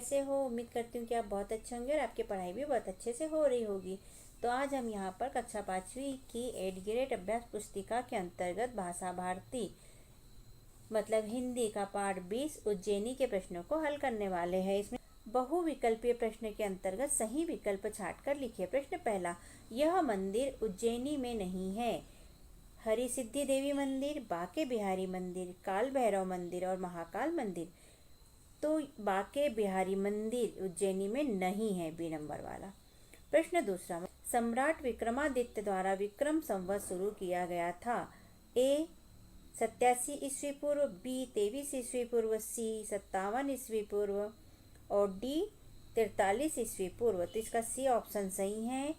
कैसे हो। उम्मीद करती हूँ कि आप बहुत अच्छे होंगे और आपकी पढ़ाई भी बहुत अच्छे से हो रही होगी। तो आज हम यहाँ पर कक्षा 5वीं की 8 ग्रेड अभ्यास पुस्तिका के अंतर्गत भाषा भारती मतलब हिंदी का पाठ 20 उज्जैनी के प्रश्नों को हल करने वाले हैं। इसमें बहुविकल्पीय प्रश्न के अंतर्गत सही विकल्प छाट कर लिखिए। प्रश्न पहला, यह मंदिर उज्जैनी में नहीं है। हरि सिद्धि देवी मंदिर, बाके बिहारी मंदिर, काल भैरव मंदिर और महाकाल मंदिर। तो बाके बिहारी मंदिर उज्जैनी में नहीं है, बी नंबर वाला। प्रश्न दूसरा, सम्राट विक्रमादित्य द्वारा विक्रम संवत शुरू किया गया था। ए 87 ईस्वी पूर्व, बी 23 ईस्वी पूर्व, सी 57 ईस्वी पूर्व और डी 43 ईस्वी पूर्व। तो इसका सी ऑप्शन सही है,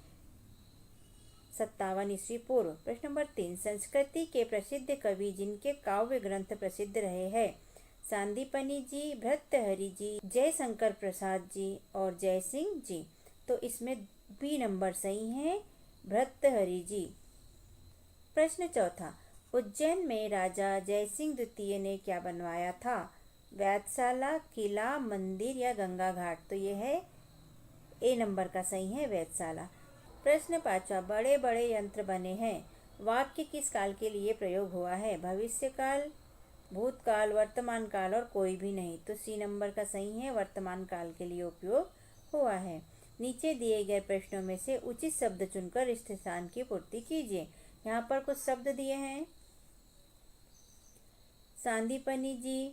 57 ईस्वी पूर्व। प्रश्न नंबर 3, संस्कृति के प्रसिद्ध कवि जिनके काव्य ग्रंथ प्रसिद्ध रहे हैं। सांदीपनी जी, भर्तृहरि जी, जयशंकर प्रसाद जी और जयसिंह जी। तो इसमें बी नंबर सही है, भर्तृहरि जी। प्रश्न चौथा, उज्जैन में राजा जयसिंह द्वितीय ने क्या बनवाया था। वेधशाला, किला, मंदिर या गंगा घाट। तो यह है ए नंबर का सही है, वेधशाला। प्रश्न पांचवा, बड़े बड़े यंत्र बने हैं। वाक्य किस काल के लिए प्रयोग हुआ है। भविष्य काल, भूतकाल, वर्तमान काल और कोई भी नहीं। तो सी नंबर का सही है, वर्तमान काल के लिए उपयोग हुआ है। नीचे दिए गए प्रश्नों में से उचित शब्द चुनकर इस स्थान की पूर्ति कीजिए। यहाँ पर कुछ शब्द दिए हैं। सांदीपनी जी,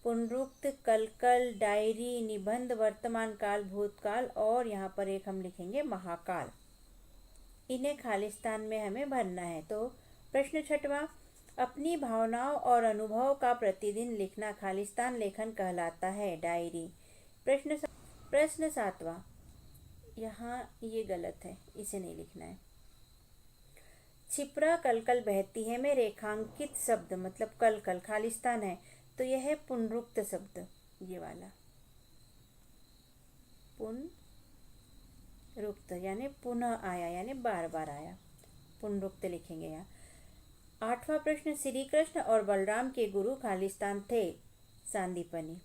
पुनरुक्त, कलकल, डायरी, निबंध, वर्तमान काल, भूतकाल और यहाँ पर एक हम लिखेंगे महाकाल। इन्हें खालिस्तान में हमें भरना है। तो प्रश्न छठवां, अपनी भावनाओं और अनुभव का प्रतिदिन लिखना खालिस्तान लेखन कहलाता है। डायरी। प्रश्न सातवां, यहाँ ये गलत है, इसे नहीं लिखना है। छिपरा कलकल बहती है में रेखांकित शब्द मतलब कलकल खालिस्तान है। तो यह है पुनरुक्त शब्द, ये वाला पुनरुक्त यानी पुनः आया यानी बार बार आया, पुनरुक्त लिखेंगे यहाँ। आठवां प्रश्न, श्री कृष्ण और बलराम के गुरु खालिस्तान थे। सांदीपनी।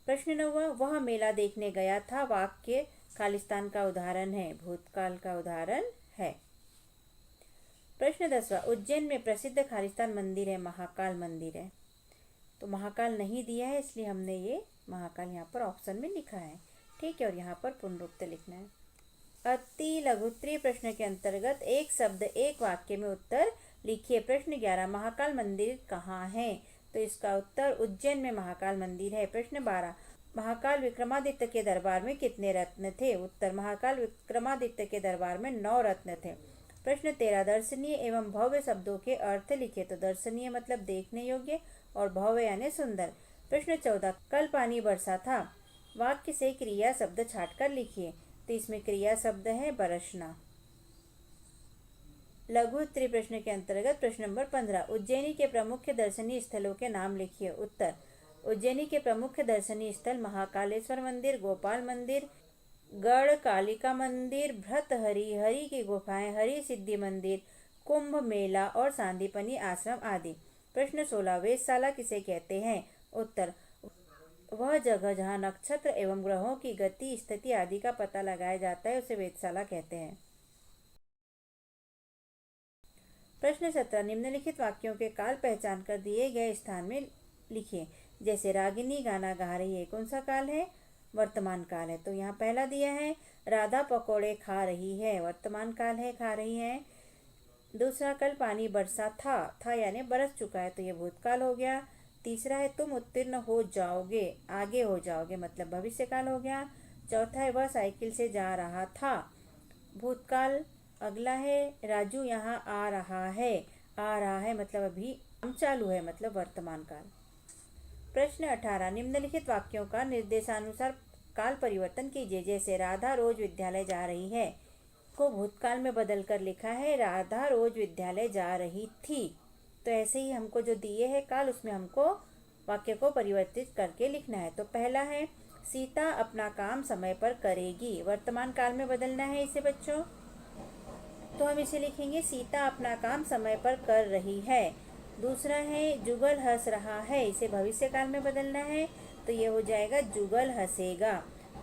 प्रश्न नौवां, वह मेला देखने गया था। वाक्य खालिस्तान का उदाहरण है, भूतकाल का उदाहरण है। प्रश्न 10वां, उज्जैन में प्रसिद्ध खालिस्तान मंदिर है, महाकाल मंदिर है। तो महाकाल नहीं दिया है, इसलिए हमने ये महाकाल यहाँ पर ऑप्शन में लिखा है। ठीक है, और यहाँ पर पुनरुक्त लिखना है। अति लघुत्तरीय प्रश्न के अंतर्गत एक शब्द एक वाक्य में उत्तर लिखिए। प्रश्न 11, महाकाल मंदिर कहाँ है। तो इसका उत्तर उज्जैन में महाकाल मंदिर है। प्रश्न 12, महाकाल विक्रमादित्य के दरबार में कितने रत्न थे। उत्तर, महाकाल विक्रमादित्य के दरबार में 9 रत्न थे। प्रश्न 13, दर्शनीय एवं भव्य शब्दों के अर्थ लिखिए। तो दर्शनीय मतलब देखने योग्य और भव्य यानी सुंदर। प्रश्न 14, कल पानी बरसा था। वाक्य से क्रिया शब्द छाट कर लिखिए। तो इसमें क्रिया शब्द है बरसना। लघु उत्तरीय प्रश्न के अंतर्गत प्रश्न नंबर 15, उज्जैनी के प्रमुख दर्शनीय स्थलों के नाम लिखिए। उत्तर, उज्जैनी के प्रमुख दर्शनीय स्थल महाकालेश्वर मंदिर, गोपाल मंदिर, गढ़ कालिका मंदिर, भर्तृहरि, हरि की गुफाएं, हरि सिद्धि मंदिर, कुंभ मेला और सांदीपनी आश्रम आदि। प्रश्न 16, वेधशाला किसे कहते हैं। उत्तर, वह जगह जहाँ नक्षत्र एवं ग्रहों की गति, स्थिति आदि का पता लगाया जाता है, उसे वेधशाला कहते हैं। प्रश्न 17, निम्नलिखित वाक्यों के काल पहचान कर दिए गए स्थान में लिखिए। जैसे रागिनी गाना गा रही है, कौन सा काल है, वर्तमान काल है। तो यहाँ पहला दिया है राधा पकोड़े खा रही है, वर्तमान काल है, खा रही है। दूसरा, कल पानी बरसा था यानी बरस चुका है, तो ये भूतकाल हो गया। तीसरा है तुम उत्तीर्ण हो जाओगे, आगे हो जाओगे मतलब भविष्य काल हो गया। चौथा है वह साइकिल से जा रहा था, भूतकाल। अगला है राजू यहाँ आ रहा है मतलब अभी काम चालू है मतलब वर्तमान काल। प्रश्न 18, निम्नलिखित वाक्यों का निर्देशानुसार काल परिवर्तन कीजिए। जैसे राधा रोज विद्यालय जा रही है को भूतकाल में बदल कर लिखा है राधा रोज विद्यालय जा रही थी। तो ऐसे ही हमको जो दिए है काल, उसमें हमको वाक्य को परिवर्तित करके लिखना है। तो पहला है सीता अपना काम समय पर करेगी, वर्तमान काल में बदलना है इसे बच्चों। तो हम इसे लिखेंगे सीता अपना काम समय पर कर रही है। दूसरा है जुगल हंस रहा है, इसे भविष्य काल में बदलना है। तो ये हो जाएगा जुगल हंसेगा।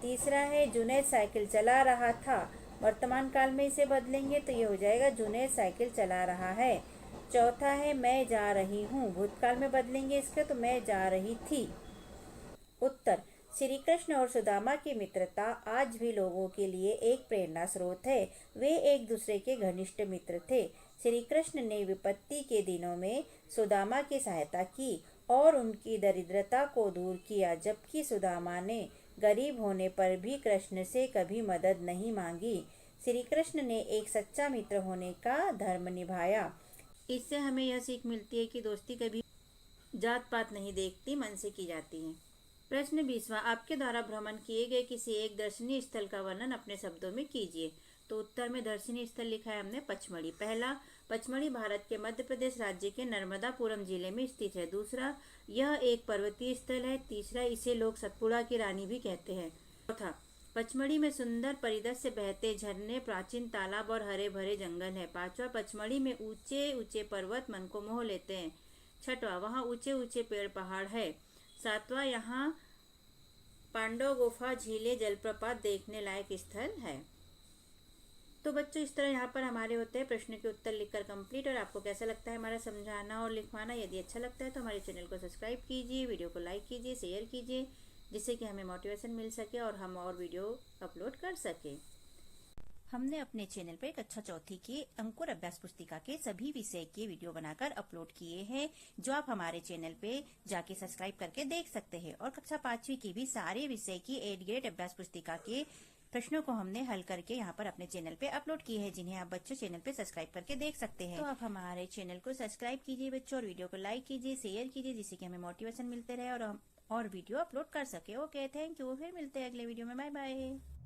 तीसरा है जुनैद साइकिल चला रहा था, वर्तमान काल में इसे बदलेंगे तो ये हो जाएगा जुनैद साइकिल चला रहा है। चौथा है मैं जा रही हूँ, भूतकाल में बदलेंगे इसके तो मैं जा रही थी। उत्तर, श्री कृष्ण और सुदामा की मित्रता आज भी लोगों के लिए एक प्रेरणा स्रोत है। वे एक दूसरे के घनिष्ठ मित्र थे। श्री कृष्ण ने विपत्ति के दिनों में सुदामा की सहायता की और उनकी दरिद्रता को दूर किया, जबकि सुदामा ने गरीब होने पर भी कृष्ण से कभी मदद नहीं मांगी। श्री कृष्ण ने एक सच्चा मित्र होने का धर्म निभाया। इससे हमें यह सीख मिलती है कि दोस्ती कभी जात पात नहीं देखती, मन से की जाती है। प्रश्न 20वां, आपके द्वारा भ्रमण किए गए किसी एक दर्शनीय स्थल का वर्णन अपने शब्दों में कीजिए। तो उत्तर में दर्शनीय स्थल लिखा है हमने पचमढ़ी। पहला, पचमढ़ी भारत के मध्य प्रदेश राज्य के नर्मदापुरम जिले में स्थित है। दूसरा, यह एक पर्वतीय स्थल है। तीसरा, इसे लोग सतपुड़ा की रानी भी कहते हैं। चौथा, पचमढ़ी में सुंदर परिदृश्य बहते झरने, प्राचीन तालाब और हरे भरे जंगल है। पांचवा, पचमढ़ी में ऊंचे ऊंचे पर्वत मन को मोह लेते हैं। छठवां, वहाँ ऊंचे ऊंचे पेड़ पहाड़ है। सातवां, यहाँ पांडव गुफा, झीलें, जलप्रपात देखने लायक स्थल है। तो बच्चों, इस तरह यहाँ पर हमारे होते हैं प्रश्न के उत्तर लिखकर कंप्लीट। और आपको कैसा लगता है हमारा समझाना और लिखवाना? यदि अच्छा लगता है तो हमारे चैनल को सब्सक्राइब कीजिए, वीडियो को लाइक कीजिए, शेयर कीजिए, जिससे कि हमें मोटिवेशन मिल सके और हम और वीडियो अपलोड कर सके। हमने अपने चैनल पर कक्षा चौथी के अंकुर अभ्यास पुस्तिका के सभी विषय के वीडियो बनाकर अपलोड किए हैं, जो आप हमारे चैनल पे जाके सब्सक्राइब करके देख सकते हैं। और कक्षा 5वीं की भी सारे विषय की 8 ग्रेड अभ्यास पुस्तिका के प्रश्नों को हमने हल करके यहाँ पर अपने चैनल पे अपलोड किए हैं, जिन्हें आप बच्चों चैनल पे सब्सक्राइब करके देख सकते हैं। तो आप हमारे चैनल को सब्सक्राइब कीजिए बच्चों, और वीडियो को लाइक कीजिए, शेयर कीजिए, जिससे कि हमें मोटिवेशन मिलते रहे और हम और वीडियो अपलोड कर सके। Okay, thank you. फिर मिलते हैं अगले वीडियो में। Bye bye.